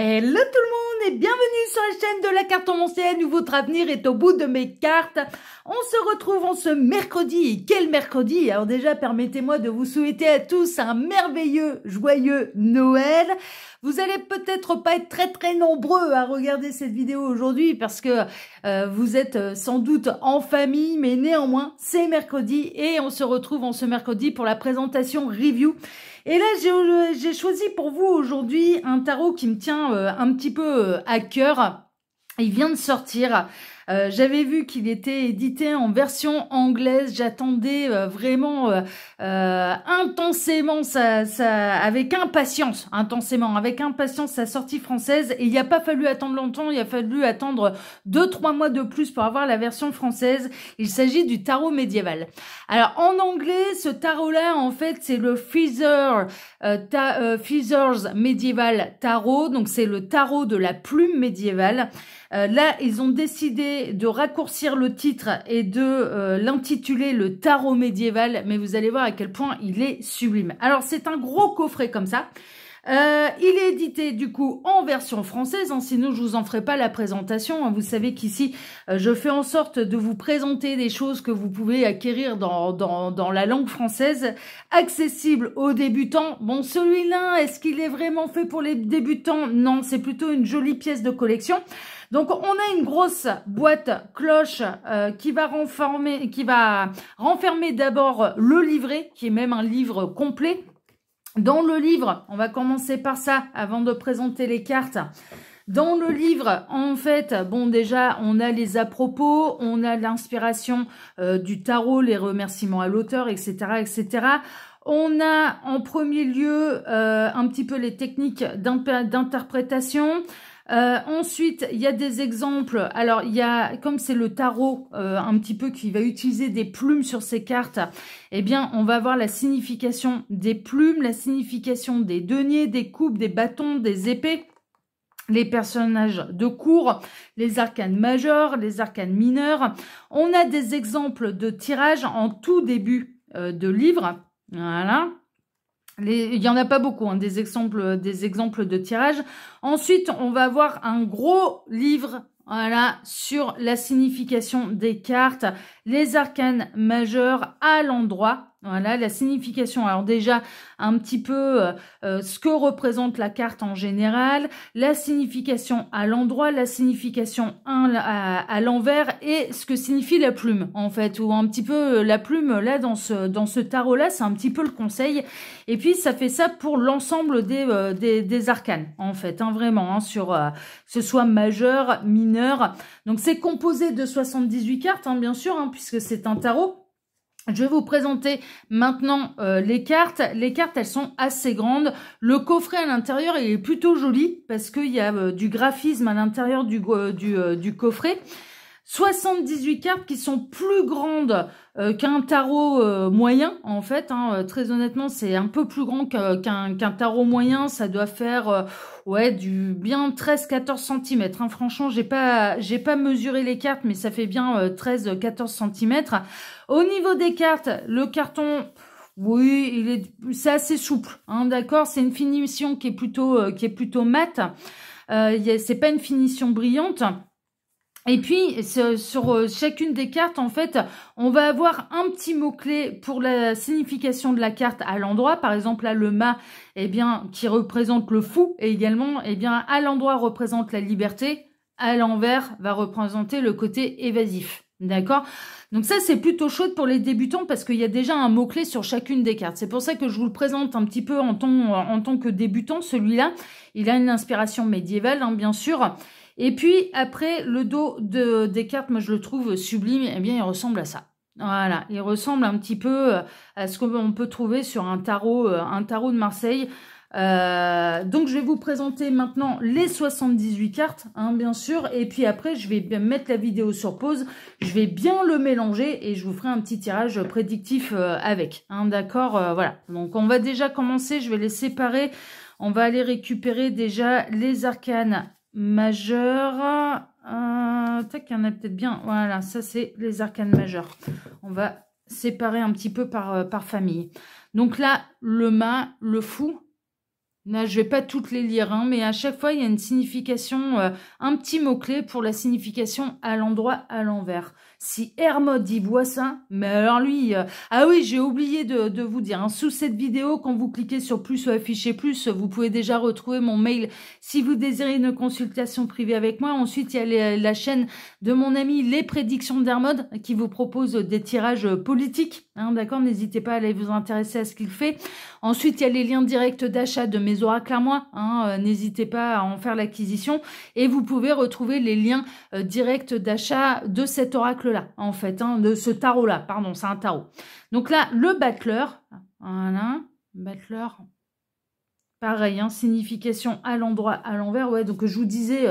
Hello tout le monde et bienvenue sur la chaîne de la cartomancienne où votre avenir est au bout de mes cartes. On se retrouve en ce mercredi. Et quel mercredi! Alors déjà, permettez-moi de vous souhaiter à tous un merveilleux, joyeux Noël. Vous allez peut-être pas être très nombreux à regarder cette vidéo aujourd'hui parce que vous êtes sans doute en famille, mais néanmoins, c'est mercredi et on se retrouve en ce mercredi pour la présentation review. Et là, j'ai choisi pour vous aujourd'hui un tarot qui me tient un petit peu à cœur. Il vient de sortir. J'avais vu qu'il était édité en version anglaise. J'attendais vraiment intensément avec impatience sa sortie française. Et il n'y a pas fallu attendre longtemps. Il a fallu attendre 2-3 mois de plus pour avoir la version française. Il s'agit du tarot médiéval. Alors en anglais, ce tarot-là, en fait, c'est le Feathers Medieval Tarot. Donc c'est le tarot de la plume médiévale. Là, ils ont décidé de raccourcir le titre et de l'intituler le tarot médiéval, mais vous allez voir à quel point il est sublime. Alors, c'est un gros coffret comme ça. Il est édité du coup en version française, hein, sinon je vous en ferai pas la présentation. Hein. Vous savez qu'ici, je fais en sorte de vous présenter des choses que vous pouvez acquérir dans la langue française, accessible aux débutants. Bon, celui-là, est-ce qu'il est vraiment fait pour les débutants? Non, c'est plutôt une jolie pièce de collection. Donc, on a une grosse boîte cloche qui va renfermer d'abord le livret, qui est même un livre complet. Dans le livre, on va commencer par ça avant de présenter les cartes. Dans le livre, en fait, bon déjà, on a les à-propos, on a l'inspiration du tarot, les remerciements à l'auteur, etc., etc. On a en premier lieu un petit peu les techniques d'interprétation. Ensuite, il y a des exemples. Alors, il y a, comme c'est le tarot un petit peu qui va utiliser des plumes sur ses cartes, eh bien, on va voir la signification des plumes, la signification des deniers, des coupes, des bâtons, des épées, les personnages de cour, les arcanes majeurs, les arcanes mineurs. On a des exemples de tirages en tout début de livre. Voilà. Il n'y en a pas beaucoup, hein, des exemples de tirage. Ensuite, on va avoir un gros livre, voilà, sur la signification des cartes, les arcanes majeures à l'endroit. Voilà, la signification. Alors déjà, un petit peu ce que représente la carte en général, la signification à l'endroit, la signification à l'envers et ce que signifie la plume, en fait. Ou un petit peu la plume, là, dans ce tarot-là, c'est un petit peu le conseil. Et puis, ça fait ça pour l'ensemble des arcanes, en fait, hein, vraiment, hein, sur que ce soit majeur, mineur. Donc, c'est composé de 78 cartes, hein, bien sûr, hein, puisque c'est un tarot. Je vais vous présenter maintenant les cartes. Les cartes, elles sont assez grandes. Le coffret à l'intérieur, il est plutôt joli parce qu'il y a du graphisme à l'intérieur du coffret. 78 cartes qui sont plus grandes qu'un tarot moyen, en fait. Hein. Très honnêtement, c'est un peu plus grand qu'un tarot moyen. Ça doit faire ouais, du bien 13-14 cm. Hein. Franchement, j'ai pas mesuré les cartes, mais ça fait bien 13-14 cm. Au niveau des cartes, le carton... Oui, c'est assez souple, hein, d'accord. C'est une finition qui est plutôt mate. C'est pas une finition brillante. Et puis, sur chacune des cartes, en fait, on va avoir un petit mot-clé pour la signification de la carte à l'endroit. Par exemple, là, le mât, eh bien, qui représente le fou. Et également, eh bien, à l'endroit représente la liberté. À l'envers va représenter le côté évasif. D'accord? Donc ça, c'est plutôt chouette pour les débutants parce qu'il y a déjà un mot-clé sur chacune des cartes. C'est pour ça que je vous le présente un petit peu en tant que débutant. Celui-là, il a une inspiration médiévale, hein, bien sûr. Et puis, après, le dos des cartes, moi, je le trouve sublime. Eh bien, il ressemble à ça. Voilà, il ressemble un petit peu à ce qu'on peut trouver sur un tarot de Marseille. Donc, je vais vous présenter maintenant les 78 cartes, hein, bien sûr. Et puis après, je vais mettre la vidéo sur pause. Je vais bien le mélanger et je vous ferai un petit tirage prédictif avec. Hein, d'accord, voilà. Donc, on va déjà commencer. Je vais les séparer. On va aller récupérer déjà les arcanes majeurs. Tac, il y en a peut-être bien. Voilà, ça c'est les arcanes majeurs. On va séparer un petit peu par famille. Donc là, le mât, le fou. Là, je vais pas toutes les lire, hein, mais à chaque fois, il y a une signification, un petit mot-clé pour la signification à l'endroit, à l'envers. Si Hermod y voit ça, mais alors lui... Ah oui, j'ai oublié de vous dire, hein, sous cette vidéo, quand vous cliquez sur plus ou afficher plus, vous pouvez déjà retrouver mon mail si vous désirez une consultation privée avec moi. Ensuite, il y a la chaîne de mon ami Les Prédictions d'Hermod qui vous propose des tirages politiques. Hein, d'accord, n'hésitez pas à aller vous intéresser à ce qu'il fait. Ensuite, il y a les liens directs d'achat de mes oracles à moi. Hein, n'hésitez pas à en faire l'acquisition. Et vous pouvez retrouver les liens directs d'achat de cet oracle-là, en fait, hein, de ce tarot-là. Pardon, c'est un tarot. Donc là, le battleur. Voilà, battleur. Pareil, hein, signification à l'endroit, à l'envers. Ouais, donc je vous disais...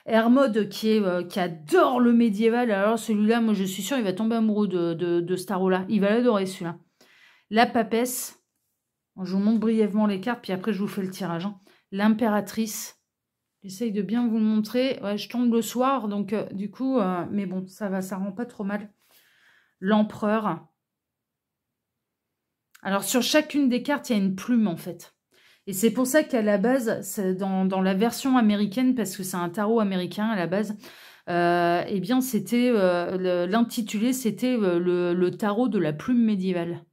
Hermod qui adore le médiéval. Alors celui-là, moi je suis sûre, il va tomber amoureux de ce tarot-là. Il va l'adorer celui-là. La papesse. Je vous montre brièvement les cartes, puis après je vous fais le tirage. Hein. L'impératrice. J'essaye de bien vous le montrer. Ouais, je tombe le soir, donc du coup, mais bon, ça va, ça rend pas trop mal. L'empereur. Alors sur chacune des cartes, il y a une plume en fait. Et c'est pour ça qu'à la base, dans la version américaine, parce que c'est un tarot américain à la base, eh bien c'était l'intitulé, c'était le tarot de la plume médiévale.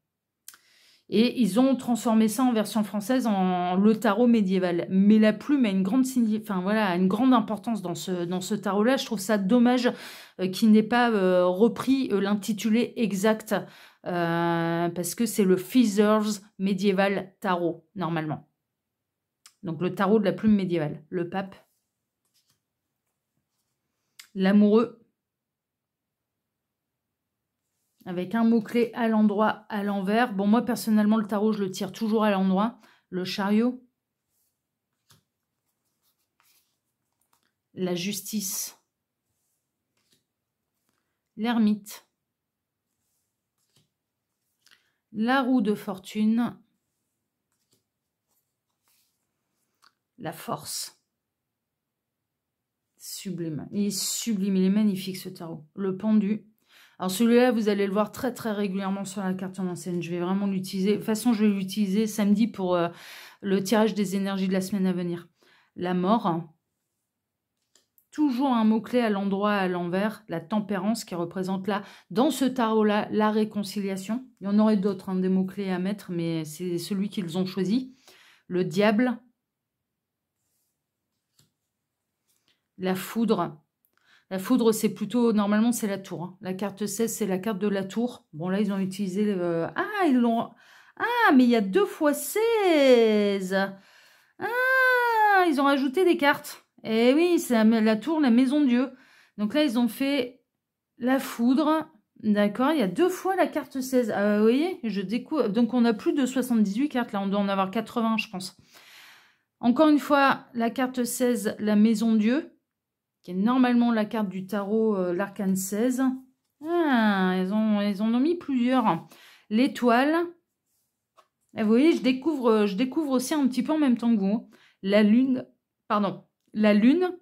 Et ils ont transformé ça en version française en le tarot médiéval. Mais la plume a une grande, une grande importance dans ce tarot-là. Je trouve ça dommage qu'il n'ait pas repris l'intitulé exact, parce que c'est le Feathers Medieval Tarot, normalement. Donc le tarot de la plume médiévale. Le pape. L'amoureux. Avec un mot-clé à l'endroit, à l'envers. Bon, moi, personnellement, le tarot, je le tire toujours à l'endroit. Le chariot. La justice. L'ermite. La roue de fortune. La force. Sublime. Il est sublime, il est magnifique ce tarot. Le pendu. Alors celui-là, vous allez le voir très très régulièrement sur la carte en scène. Je vais vraiment l'utiliser. De toute façon, je vais l'utiliser samedi pour le tirage des énergies de la semaine à venir. La mort. Toujours un mot-clé à l'endroit, à l'envers. La tempérance qui représente là, dans ce tarot-là, la réconciliation. Il y en aurait d'autres, hein, des mots-clés à mettre, mais c'est celui qu'ils ont choisi. Le diable. La foudre. La foudre, c'est plutôt... Normalement, c'est la tour. Hein. La carte 16, c'est la carte de la tour. Bon, là, ils ont utilisé... Ah, ils l'ont... Ah, mais il y a 2 fois 16. Ah, ils ont rajouté des cartes. Eh oui, c'est la tour, la maison de Dieu. Donc là, ils ont fait la foudre. D'accord, il y a 2 fois la carte 16. Vous voyez, je découvre... Donc, on a plus de 78 cartes. Là, on doit en avoir 80, je pense. Encore une fois, la carte 16, la maison de Dieu. Qui est normalement la carte du tarot, l'arcane 16. Ah, ils en ont mis plusieurs. L'étoile. Et vous voyez, je découvre aussi un petit peu en même temps que vous. La lune. Pardon. La lune.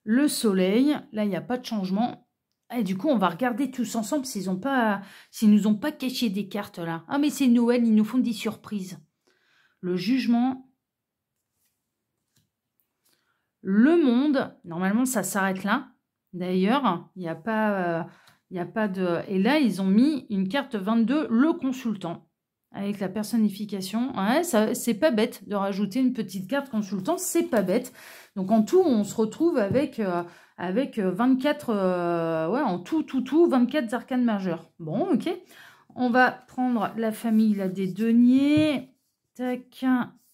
Le soleil. Là, il n'y a pas de changement. Et du coup, on va regarder tous ensemble s'ils nous ont pas caché des cartes là. Ah, mais c'est Noël, ils nous font des surprises. Le jugement. Le monde, normalement, ça s'arrête là. D'ailleurs, il n'y a pas de... Et là, ils ont mis une carte 22, le consultant, avec la personnification. Ouais, c'est pas bête de rajouter une petite carte consultant, c'est pas bête. Donc, en tout, on se retrouve avec 24... ouais, en tout, 24 arcanes majeurs. Bon, ok. On va prendre la famille là, des deniers. Tac.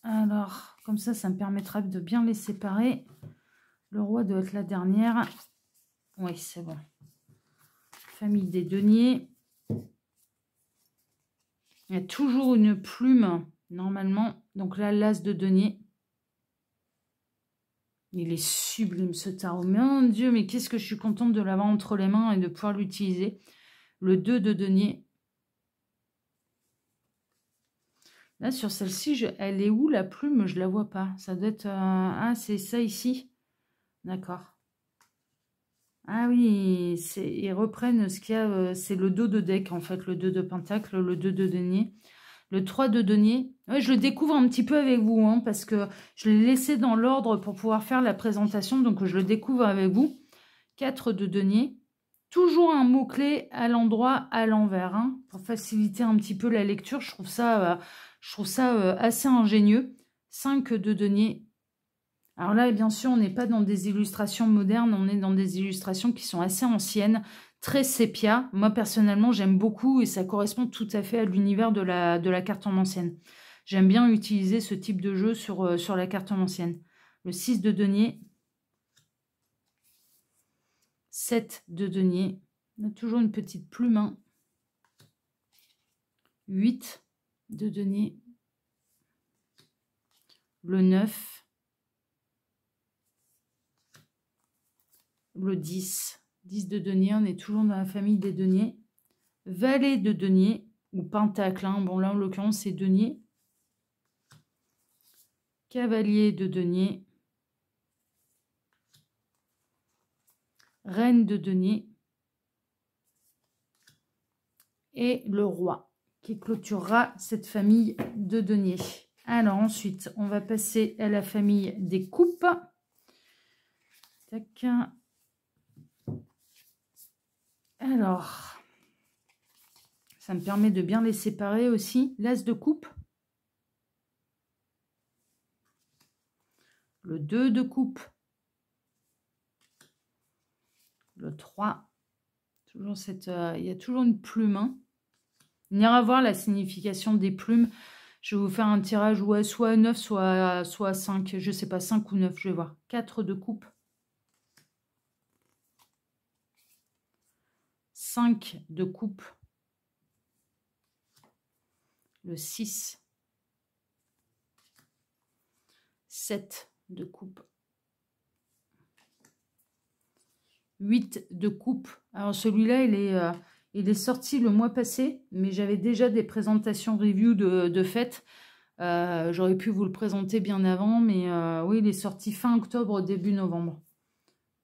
Alors, comme ça me permettra de bien les séparer. Le roi doit être la dernière. Oui, c'est bon. Famille des deniers. Il y a toujours une plume, normalement. Donc là, l'as de denier. Il est sublime, ce tarot. Mon Dieu, mais qu'est-ce que je suis contente de l'avoir entre les mains et de pouvoir l'utiliser. Le 2 de denier. Là, sur celle-ci, elle est où la plume? Je ne la vois pas. Ça doit être... Ah, c'est ça ici. D'accord. Ah oui, ils reprennent ce qu'il y a, c'est le dos de deck en fait, le 2 de pentacle, le 2 de denier. Le 3 de denier. Ouais, je le découvre un petit peu avec vous, hein, parce que je l'ai laissé dans l'ordre pour pouvoir faire la présentation. Donc, je le découvre avec vous. 4 de denier. Toujours un mot-clé à l'endroit, à l'envers, hein, pour faciliter un petit peu la lecture. Je trouve ça assez ingénieux. 5 de denier. Alors là, bien sûr, on n'est pas dans des illustrations modernes, on est dans des illustrations qui sont assez anciennes, très sépia. Moi, personnellement, j'aime beaucoup et ça correspond tout à fait à l'univers de la cartomancienne. J'aime bien utiliser ce type de jeu sur la cartomancienne. Le 6 de denier. 7 de denier. On a toujours une petite plume. Hein. 8 de denier. Le 9. Le 10. 10 de denier. On est toujours dans la famille des deniers. Valet de denier. Ou pentacle. Hein. Bon, là, en l'occurrence, c'est denier. Cavalier de denier. Reine de denier. Et le roi qui clôturera cette famille de denier. Alors ensuite, on va passer à la famille des coupes. Tac. Alors, ça me permet de bien les séparer aussi. L'as de coupe. Le 2 de coupe. Le 3. Toujours il y a toujours une plume. Hein. On ira voir la signification des plumes. Je vais vous faire un tirage ouais, soit 9, soit 5. Je ne sais pas, 5 ou 9, je vais voir. 4 de coupe. 5 de coupe. Le 6. 7 de coupe. 8 de coupe. Alors celui-là, il est sorti le mois passé, mais j'avais déjà des présentations review de fête. J'aurais pu vous le présenter bien avant, mais oui, il est sorti fin octobre, début novembre.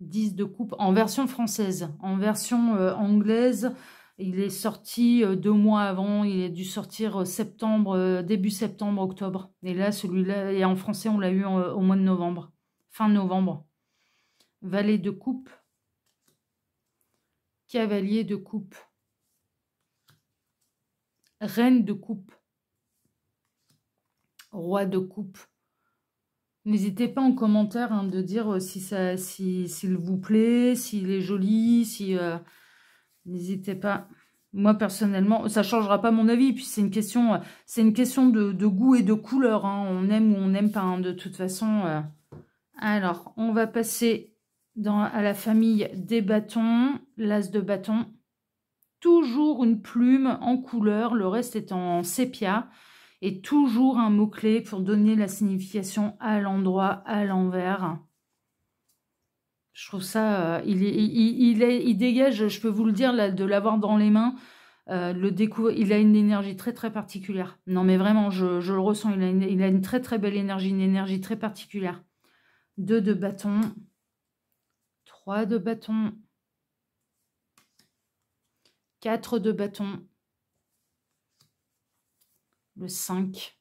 10 de coupe en version française. En version anglaise, il est sorti 2 mois avant. Il a dû sortir septembre, début septembre, octobre. Et là, celui-là, et en français, on l'a eu au mois de novembre. Fin novembre. Valet de coupe. Cavalier de coupe. Reine de coupe. Roi de coupe. N'hésitez pas en commentaire hein, de dire s'il vous plaît, s'il est joli, n'hésitez pas. Moi, personnellement, ça ne changera pas mon avis. Puis c'est une question de goût et de couleur. Hein. On aime ou on n'aime pas, hein, de toute façon. Alors, on va passer à la famille des bâtons. L'as de bâton. Toujours une plume en couleur. Le reste est en sépia. Et toujours un mot-clé pour donner la signification à l'endroit, à l'envers. Je trouve ça, il dégage, je peux vous le dire, là, de l'avoir dans les mains, il a une énergie très très particulière. Non mais vraiment, je le ressens, il a une très très belle énergie, une énergie très particulière. 2 de bâton, 3 de bâton, 4 de bâton, le 5,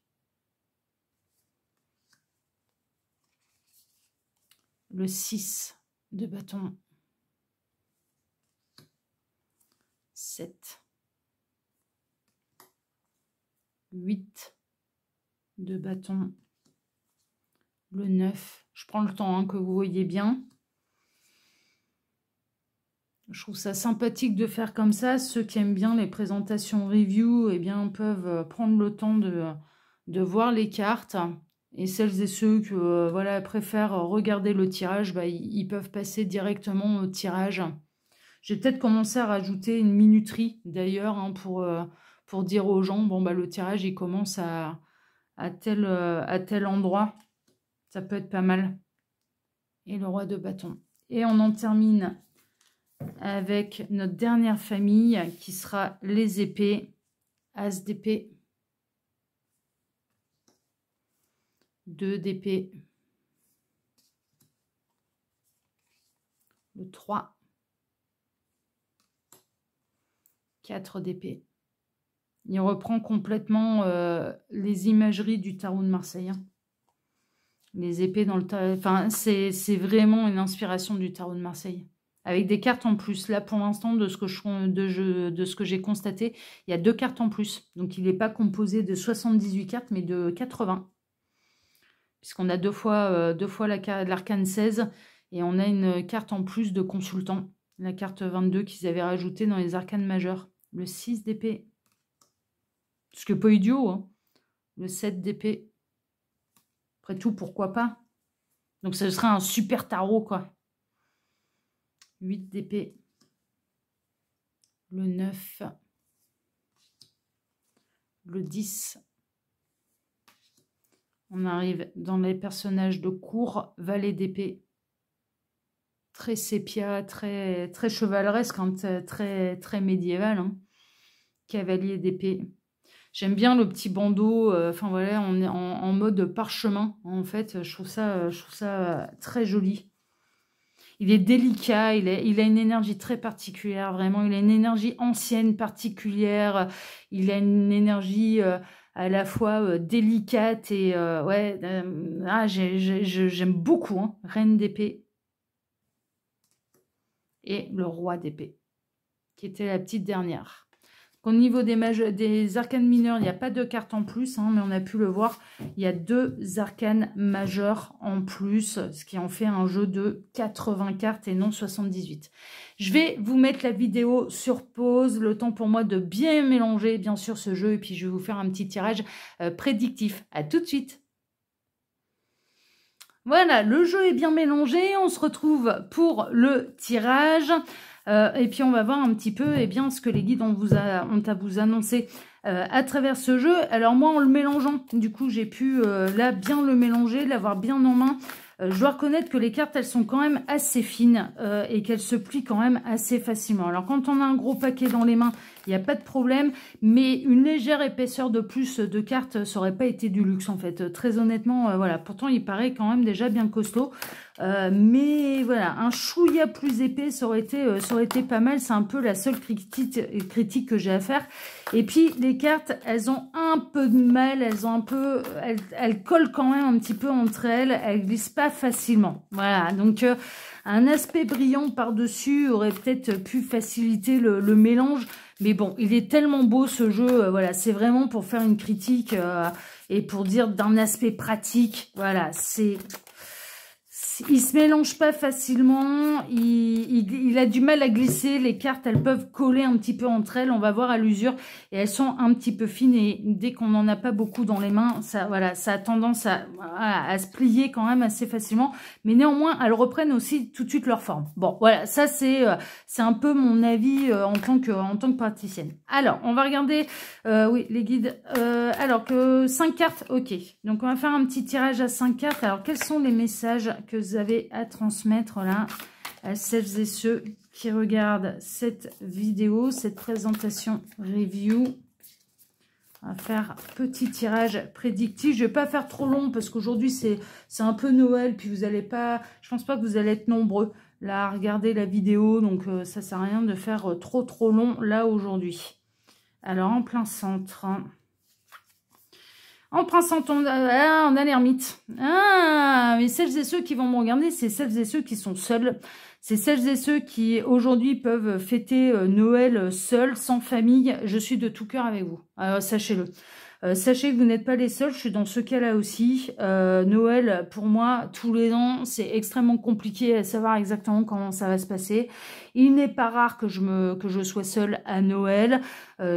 le 6 de bâton, 7, 8 de bâton, le 9. Je prends le temps hein, que vous voyez bien. Je trouve ça sympathique de faire comme ça. Ceux qui aiment bien les présentations review, eh bien, peuvent prendre le temps de voir les cartes. Et celles et ceux qui voilà, préfèrent regarder le tirage, bah, ils peuvent passer directement au tirage. J'ai peut-être commencé à rajouter une minuterie d'ailleurs hein, pour dire aux gens, bon, bah, le tirage il commence à tel endroit. Ça peut être pas mal. Et le roi de bâton. Et on en termine avec notre dernière famille qui sera les épées. As d'épée. 2 d'épée. Le 3. 4 d'épée. Il reprend complètement les imageries du tarot de Marseille. Hein. Les épées dans le tarot. Enfin, c'est vraiment une inspiration du tarot de Marseille. Avec des cartes en plus. Là, pour l'instant, de ce que j'ai constaté, il y a 2 cartes en plus. Donc, il n'est pas composé de 78 cartes, mais de 80. Puisqu'on a deux fois l'arcane 16. Et on a une carte en plus de consultant. La carte 22 qu'ils avaient rajoutée dans les arcanes majeurs. Le 6 d'épée. Ce qui n'est pas idiot, hein. Le 7 d'épée. Après tout, pourquoi pas? Donc, ce serait un super tarot, quoi. 8 d'épée. Le 9. Le 10. On arrive dans les personnages de cour. Valet d'épée. Très sépia, très chevaleresque, hein, très médiéval. Hein. Cavalier d'épée. J'aime bien le petit bandeau. Enfin voilà, on est en mode parchemin. En fait, je trouve ça très joli. Il est délicat, il a une énergie très particulière, vraiment. Il a une énergie ancienne, particulière. Il a une énergie à la fois délicate et... ouais, j'aime beaucoup. Hein. Reine d'épée. Et le roi d'épée, qui était la petite dernière. Au niveau des arcanes mineurs, il n'y a pas de cartes en plus, hein, mais on a pu le voir. Il y a 2 arcanes majeurs en plus, ce qui en fait un jeu de 80 cartes et non 78. Je vais vous mettre la vidéo sur pause, le temps pour moi de bien mélanger, bien sûr, ce jeu. Et puis, je vais vous faire un petit tirage prédictif. À tout de suite. Voilà, le jeu est bien mélangé. On se retrouve pour le tirage. Et puis on va voir un petit peu ce que les guides ont à vous annoncer à travers ce jeu. Alors moi en le mélangeant, du coup j'ai pu là bien le mélanger, l'avoir bien en main. Je dois reconnaître que les cartes elles sont quand même assez fines et qu'elles se plient quand même assez facilement. Alors quand on a un gros paquet dans les mains, il n'y a pas de problème, mais une légère épaisseur de plus de cartes, ça aurait pas été du luxe en fait. Très honnêtement, voilà. Pourtant il paraît quand même déjà bien costaud. Mais voilà, un chouïa plus épais, ça aurait été pas mal. C'est un peu la seule critique que j'ai à faire. Et puis les cartes, elles ont un peu de mal, elles collent quand même un petit peu entre elles. Elles glissent pas facilement. Voilà, donc un aspect brillant par-dessus aurait peut-être pu faciliter le mélange. Mais bon, il est tellement beau ce jeu, voilà, c'est vraiment pour faire une critique et pour dire d'un aspect pratique, voilà, il se mélange pas facilement, il a du mal à glisser, les cartes elles peuvent coller un petit peu entre elles, on va voir à l'usure, et elles sont un petit peu fines, et dès qu'on n'en a pas beaucoup dans les mains, ça a tendance à se plier quand même assez facilement, mais néanmoins elles reprennent aussi tout de suite leur forme. Bon voilà, ça c'est un peu mon avis en tant que praticienne. Alors on va regarder, oui les guides, alors que 5 cartes, ok, donc on va faire un petit tirage à 5 cartes. Alors quels sont les messages que vous avez à transmettre là à celles et ceux qui regardent cette vidéo, cette présentation review? On va faire petit tirage prédictif. Je vais pas faire trop long parce qu'aujourd'hui c'est un peu Noël, puis vous allez pas, je pense pas que vous allez être nombreux là à regarder la vidéo, donc ça sert à rien de faire trop long là aujourd'hui. Alors en plein centre. En principe, on a l'ermite. Ah, mais celles et ceux qui vont me regarder, c'est celles et ceux qui sont seuls. C'est celles et ceux qui, aujourd'hui, peuvent fêter Noël seuls, sans famille. Je suis de tout cœur avec vous. Sachez-le. Sachez que vous n'êtes pas les seuls, je suis dans ce cas-là aussi. Noël, pour moi, tous les ans, c'est extrêmement compliqué à savoir exactement comment ça va se passer. Il n'est pas rare que je sois seule à Noël.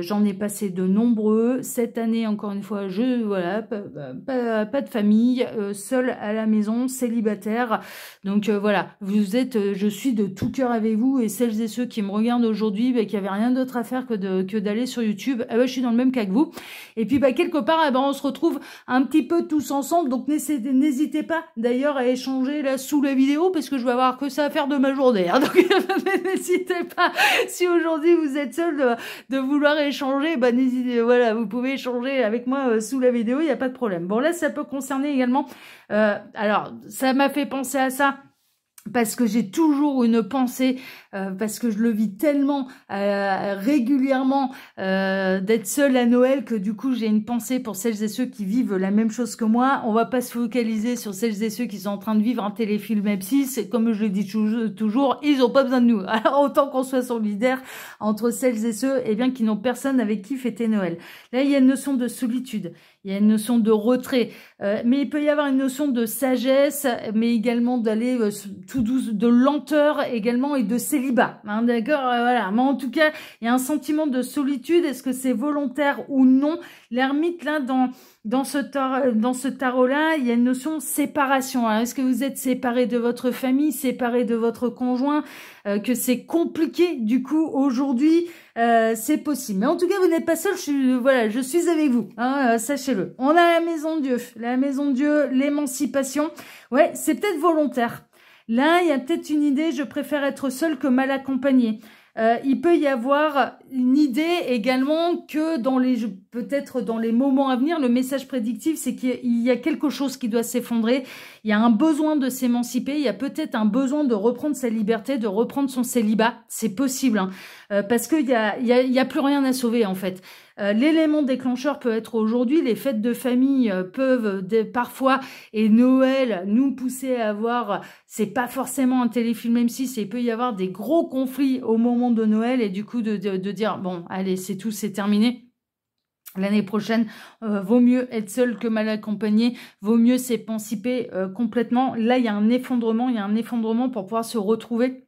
J'en ai passé de nombreux. Cette année, encore une fois, voilà, pas de famille, seule à la maison, célibataire. Donc voilà, je suis de tout cœur avec vous, et celles et ceux qui me regardent aujourd'hui, qui n'avaient rien d'autre à faire que d'aller sur YouTube, je suis dans le même cas que vous. Et puis quelque part, on se retrouve un petit peu tous ensemble. Donc n'hésitez pas d'ailleurs à échanger là sous la vidéo, parce que je vais avoir que ça à faire de ma journée. Hein. Donc n'hésitez pas, si aujourd'hui vous êtes seul de vouloir échanger, n'hésitez, voilà, vous pouvez échanger avec moi sous la vidéo, il n'y a pas de problème. Bon là, ça peut concerner également, alors ça m'a fait penser à ça. parce que j'ai toujours une pensée, parce que je le vis tellement régulièrement d'être seule à Noël que du coup j'ai une pensée pour celles et ceux qui vivent la même chose que moi. On va pas se focaliser sur celles et ceux qui sont en train de vivre un téléfilm M6, comme je le dis toujours, ils ont pas besoin de nous. Alors autant qu'on soit solidaires entre celles et ceux qui n'ont personne avec qui fêter Noël. Là il y a une notion de solitude. Il y a une notion de retrait, mais il peut y avoir une notion de sagesse, mais également d'aller tout douce, de lenteur également et de célibat. Hein, d'accord, voilà. Mais en tout cas, il y a un sentiment de solitude. Est-ce que c'est volontaire ou non? L'ermite là, dans ce tarot-là, il y a une notion de séparation. Alors, est-ce que vous êtes séparé de votre famille, séparé de votre conjoint, que c'est compliqué du coup aujourd'hui? C'est possible. Mais en tout cas, vous n'êtes pas seul. Je suis avec vous. Hein, sachez-le. On a la maison de Dieu, l'émancipation. Ouais, c'est peut-être volontaire. Là, il y a peut-être une idée. Je préfère être seul que mal accompagné. Il peut y avoir une idée également que peut-être dans les moments à venir, le message prédictif, c'est qu'il y a quelque chose qui doit s'effondrer. Il y a un besoin de s'émanciper. Il y a peut-être un besoin de reprendre sa liberté, de reprendre son célibat. C'est possible, hein, parce qu'il y a plus rien à sauver en fait. L'élément déclencheur peut être aujourd'hui, les fêtes de famille peuvent parfois, et Noël, nous pousser à avoir, c'est pas forcément un téléfilm M6, il peut y avoir des gros conflits au moment de Noël, et du coup de dire, bon, allez, c'est tout, c'est terminé. L'année prochaine, vaut mieux être seul que mal accompagné, vaut mieux s'émanciper complètement. Là, il y a un effondrement pour pouvoir se retrouver.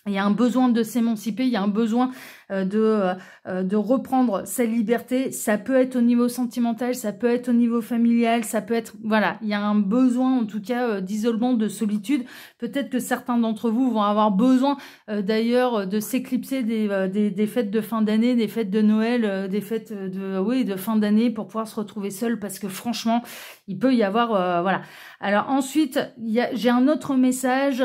Il y a un besoin de s'émanciper, il y a un besoin de reprendre sa liberté. Ça peut être au niveau sentimental, ça peut être au niveau familial, ça peut être... Voilà, il y a un besoin en tout cas d'isolement, de solitude. Peut-être que certains d'entre vous vont avoir besoin d'ailleurs de s'éclipser des fêtes de fin d'année, des fêtes de Noël, des fêtes de fin d'année pour pouvoir se retrouver seul parce que franchement, il peut y avoir... voilà. Alors ensuite, j'ai un autre message.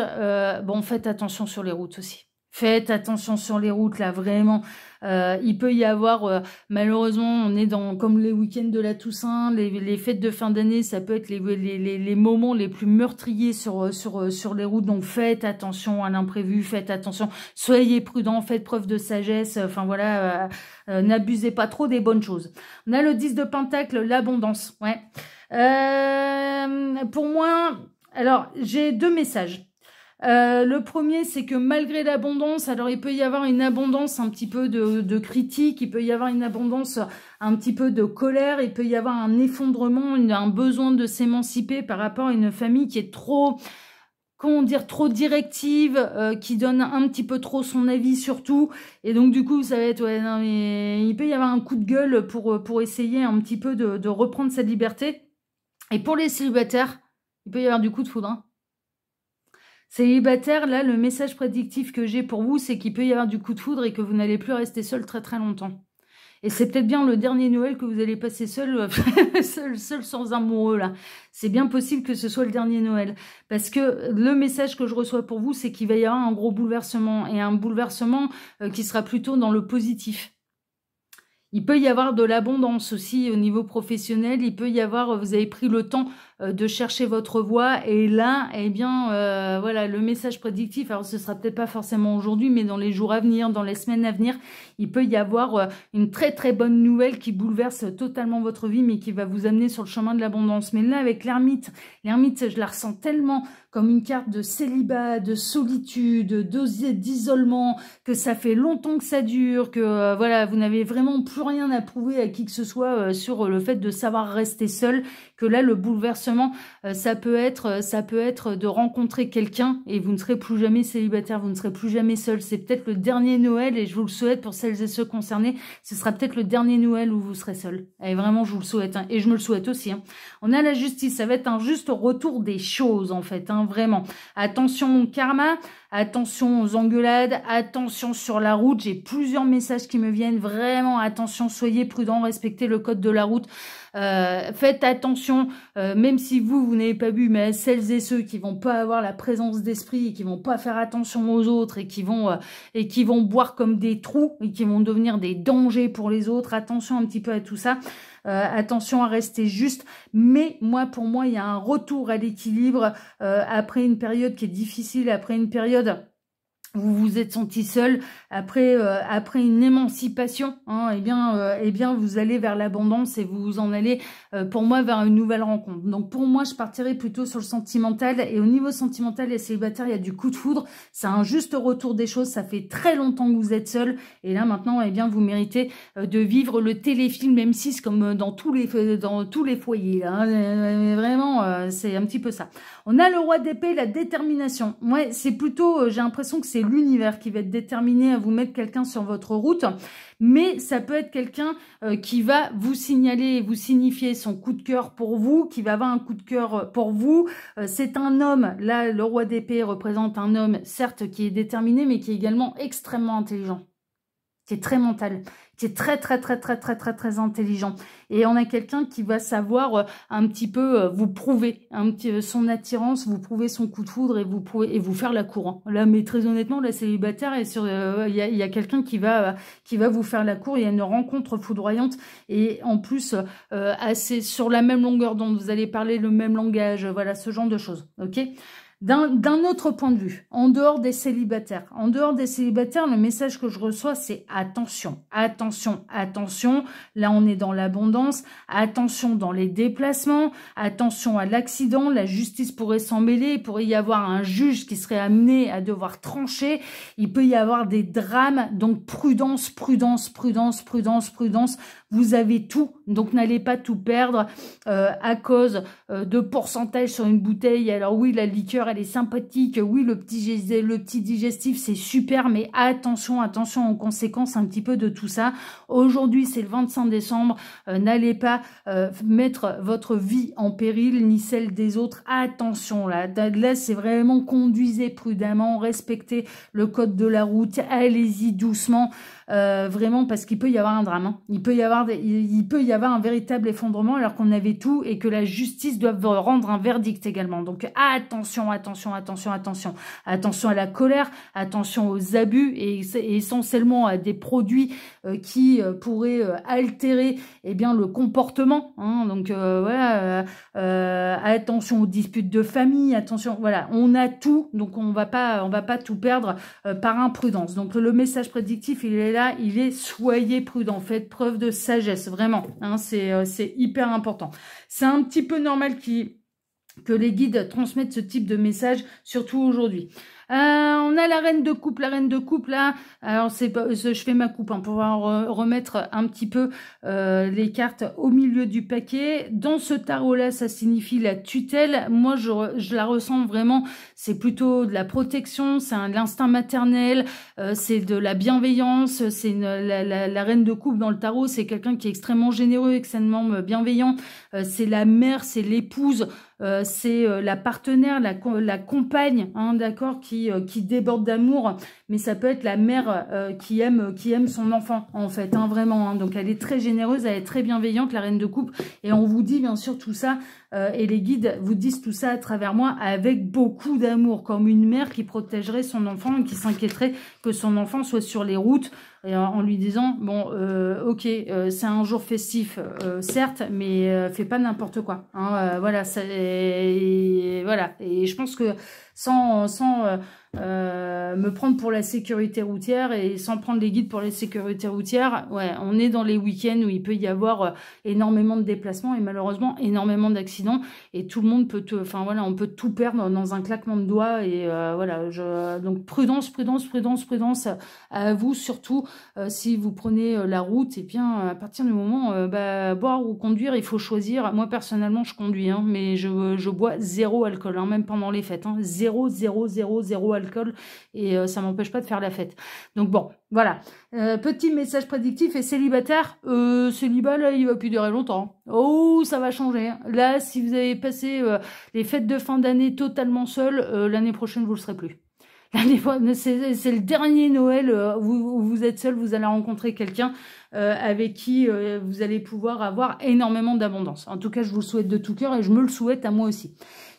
Bon, faites attention sur les routes aussi. Faites attention sur les routes, là, vraiment. Il peut y avoir, malheureusement, on est comme les week-ends de la Toussaint, les fêtes de fin d'année, ça peut être les moments les plus meurtriers sur les routes. Donc, faites attention à l'imprévu, faites attention, soyez prudents, faites preuve de sagesse. Enfin, voilà, n'abusez pas trop des bonnes choses. On a le 10 de Pentacle, l'abondance, ouais. Pour moi, alors, j'ai deux messages. Le premier, c'est que malgré l'abondance, alors il peut y avoir une abondance un petit peu de critique, il peut y avoir une abondance un petit peu de colère, il peut y avoir un effondrement, un besoin de s'émanciper par rapport à une famille qui est trop, comment dire, trop directive, qui donne un petit peu trop son avis sur tout. Et donc du coup, ça va être, ouais, non mais il peut y avoir un coup de gueule pour essayer un petit peu de reprendre sa liberté. Et pour les célibataires, il peut y avoir du coup de foudre, hein. Célibataire, là, le message prédictif que j'ai pour vous, c'est qu'il peut y avoir du coup de foudre et que vous n'allez plus rester seul très très longtemps. Et c'est peut-être bien le dernier Noël que vous allez passer seul, seul sans amoureux, là. C'est bien possible que ce soit le dernier Noël. Parce que le message que je reçois pour vous, c'est qu'il va y avoir un gros bouleversement. Et un bouleversement qui sera plutôt dans le positif. Il peut y avoir de l'abondance aussi au niveau professionnel. Il peut y avoir, vous avez pris le temps de chercher votre voie. Et là, eh bien, voilà, le message prédictif, alors ce sera peut-être pas forcément aujourd'hui, mais dans les jours à venir, dans les semaines à venir, il peut y avoir une très très bonne nouvelle qui bouleverse totalement votre vie, mais qui va vous amener sur le chemin de l'abondance. Mais là, avec l'ermite, je la ressens tellement comme une carte de célibat, de solitude, d'isolement, que ça fait longtemps que ça dure, que voilà, vous n'avez vraiment plus rien à prouver à qui que ce soit sur le fait de savoir rester seul, que là, le bouleversement, ça peut être de rencontrer quelqu'un et vous ne serez plus jamais célibataire, vous ne serez plus jamais seul. C'est peut-être le dernier Noël et je vous le souhaite pour celles et ceux concernés, ce sera peut-être le dernier Noël où vous serez seul. Et vraiment, je vous le souhaite, hein, et je me le souhaite aussi, hein. On a la justice, ça va être un juste retour des choses, en fait, hein, vraiment. Attention au karma, attention aux engueulades, attention sur la route. J'ai plusieurs messages qui me viennent, vraiment, attention, soyez prudents, respectez le code de la route. Faites attention, même si vous n'avez pas bu, mais à celles et ceux qui vont pas avoir la présence d'esprit et qui vont pas faire attention aux autres et qui vont boire comme des trous et qui vont devenir des dangers pour les autres. Attention un petit peu à tout ça. attention à rester juste, mais pour moi, il y a un retour à l'équilibre après une période qui est difficile, après une période vous vous êtes senti seul après une émancipation, hein, eh bien vous allez vers l'abondance et vous en allez pour moi vers une nouvelle rencontre. Donc pour moi je partirais plutôt sur le sentimental, et au niveau sentimental et célibataire il y a du coup de foudre, c'est un juste retour des choses, ça fait très longtemps que vous êtes seul et là maintenant eh bien vous méritez de vivre le téléfilm M6 comme dans tous les foyers là, hein, vraiment c'est un petit peu ça. On a le roi d'épée, la détermination. Ouais, c'est plutôt, j'ai l'impression que c'est l'univers qui va être déterminé à vous mettre quelqu'un sur votre route, mais ça peut être quelqu'un qui va vous signaler, vous signifier son coup de cœur pour vous, qui va avoir un coup de cœur pour vous. C'est un homme, là le roi d'épée représente un homme, certes qui est déterminé, mais qui est également extrêmement intelligent, qui est très mental, qui est très intelligent. Et on a quelqu'un qui va savoir un petit peu vous prouver son attirance, vous prouver son coup de foudre et vous faire la cour. Hein. Là, mais très honnêtement, la célibataire, il y a quelqu'un qui va vous faire la cour. Il y a une rencontre foudroyante et en plus assez sur la même longueur d'onde. Vous allez parler le même langage, voilà ce genre de choses. Ok. D'un autre point de vue, en dehors des célibataires, le message que je reçois, c'est attention, attention, attention. Là, on est dans l'abondance. Attention dans les déplacements. Attention à l'accident. La justice pourrait s'en mêler. Il pourrait y avoir un juge qui serait amené à devoir trancher. Il peut y avoir des drames. Donc, prudence, prudence, prudence, prudence, prudence. Vous avez tout. Donc, n'allez pas tout perdre à cause de pourcentage sur une bouteille. Alors oui, la liqueur, elle est sympathique. Oui, le petit digestif, c'est super. Mais attention, attention aux conséquences un petit peu de tout ça. Aujourd'hui, c'est le 25 décembre. N'allez pas mettre votre vie en péril, ni celle des autres. Attention, là c'est vraiment conduisez prudemment, respectez le code de la route. Allez-y doucement. Vraiment parce qu'il peut y avoir un drame, hein. Il peut y avoir un véritable effondrement alors qu'on avait tout et que la justice doit rendre un verdict également. Donc attention, attention, attention, attention, attention à la colère, attention aux abus et essentiellement à des produits qui pourraient altérer bien le comportement, hein. Donc voilà, attention aux disputes de famille, attention, voilà, on a tout, donc on va pas tout perdre par imprudence. Donc le message prédictif il est là, il est soyez prudent, faites preuve de sagesse, vraiment, hein, c'est hyper important. C'est un petit peu normal que les guides transmettent ce type de message, surtout aujourd'hui. On a la reine de coupe, là, alors je fais ma coupe hein, pour pouvoir remettre un petit peu les cartes au milieu du paquet. Dans ce tarot-là, ça signifie la tutelle. Moi, je la ressens vraiment, c'est plutôt de la protection, c'est l'instinct maternel, c'est de la bienveillance, c'est la reine de coupe dans le tarot, c'est quelqu'un qui est extrêmement généreux, extrêmement bienveillant, c'est la mère, c'est l'épouse, c'est la partenaire, la compagne, hein, d'accord, qui déborde d'amour, mais ça peut être la mère qui aime son enfant, en fait, hein, vraiment. Hein. Donc elle est très généreuse, elle est très bienveillante, la reine de coupe, et on vous dit bien sûr tout ça, et les guides vous disent tout ça à travers moi avec beaucoup d'amour, comme une mère qui protégerait son enfant et qui s'inquiéterait que son enfant soit sur les routes, et en lui disant bon ok c'est un jour festif certes mais fais pas n'importe quoi hein, voilà voilà, et je pense que sans me prendre pour la sécurité routière et sans prendre les guides pour les sécurités routières, ouais, on est dans les week-ends où il peut y avoir énormément de déplacements et malheureusement énormément d'accidents et tout le monde peut enfin voilà, on peut tout perdre dans un claquement de doigts et voilà, donc prudence, prudence, prudence, prudence à vous surtout si vous prenez la route, et bien à partir du moment boire ou conduire, il faut choisir. Moi personnellement je conduis hein, mais je bois zéro alcool hein, même pendant les fêtes hein, zéro alcool et ça m'empêche pas de faire la fête. Donc bon, voilà. Petit message prédictif et célibataire. Célibat, là, il va plus durer longtemps. Oh, ça va changer. Là, si vous avez passé les fêtes de fin d'année totalement seul, l'année prochaine, vous le serez plus. C'est le dernier Noël où vous êtes seul, vous allez rencontrer quelqu'un avec qui vous allez pouvoir avoir énormément d'abondance. En tout cas, je vous le souhaite de tout cœur et je me le souhaite à moi aussi.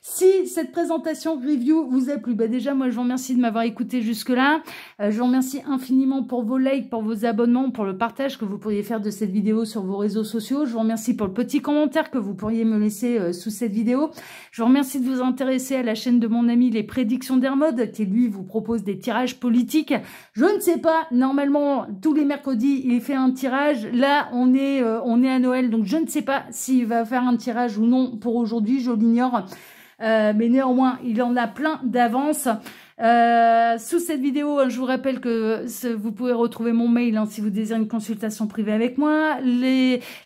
Si cette présentation review vous a plu, bah déjà, moi, je vous remercie de m'avoir écouté jusque-là. Je vous remercie infiniment pour vos likes, pour vos abonnements, pour le partage que vous pourriez faire de cette vidéo sur vos réseaux sociaux. Je vous remercie pour le petit commentaire que vous pourriez me laisser sous cette vidéo. Je vous remercie de vous intéresser à la chaîne de mon ami Les Prédictions d'Hermod, qui lui vous propose des tirages politiques. Je ne sais pas, normalement, tous les mercredis, il fait un tirage. Là, on est à Noël, donc je ne sais pas s'il va faire un tirage ou non pour aujourd'hui, je l'ignore. Mais néanmoins, il en a plein d'avance. Sous cette vidéo, je vous rappelle que vous pouvez retrouver mon mail si vous désirez une consultation privée avec moi.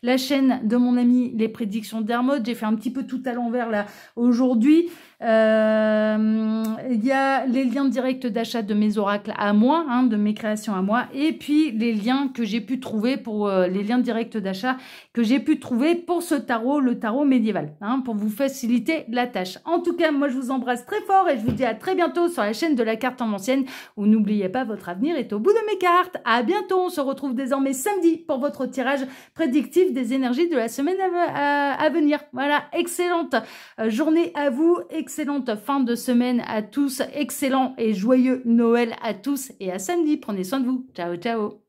La chaîne de mon ami Les Prédictions d'Hermod, j'ai fait un petit peu tout à l'envers là aujourd'hui. Il y a les liens directs d'achat de mes oracles à moi, de mes créations à moi, et puis les liens que j'ai pu trouver pour les liens directs d'achat que j'ai pu trouver pour ce tarot, le tarot médiéval, pour vous faciliter la tâche. En tout cas, moi je vous embrasse très fort et je vous dis à très bientôt sur la chaîne de la carte en ancienne, où n'oubliez pas, votre avenir est au bout de mes cartes. À bientôt, on se retrouve désormais samedi pour votre tirage prédictif des énergies de la semaine à venir. Voilà, excellente journée à vous, excellente fin de semaine à tous, excellent et joyeux Noël à tous et à samedi. Prenez soin de vous. Ciao, ciao.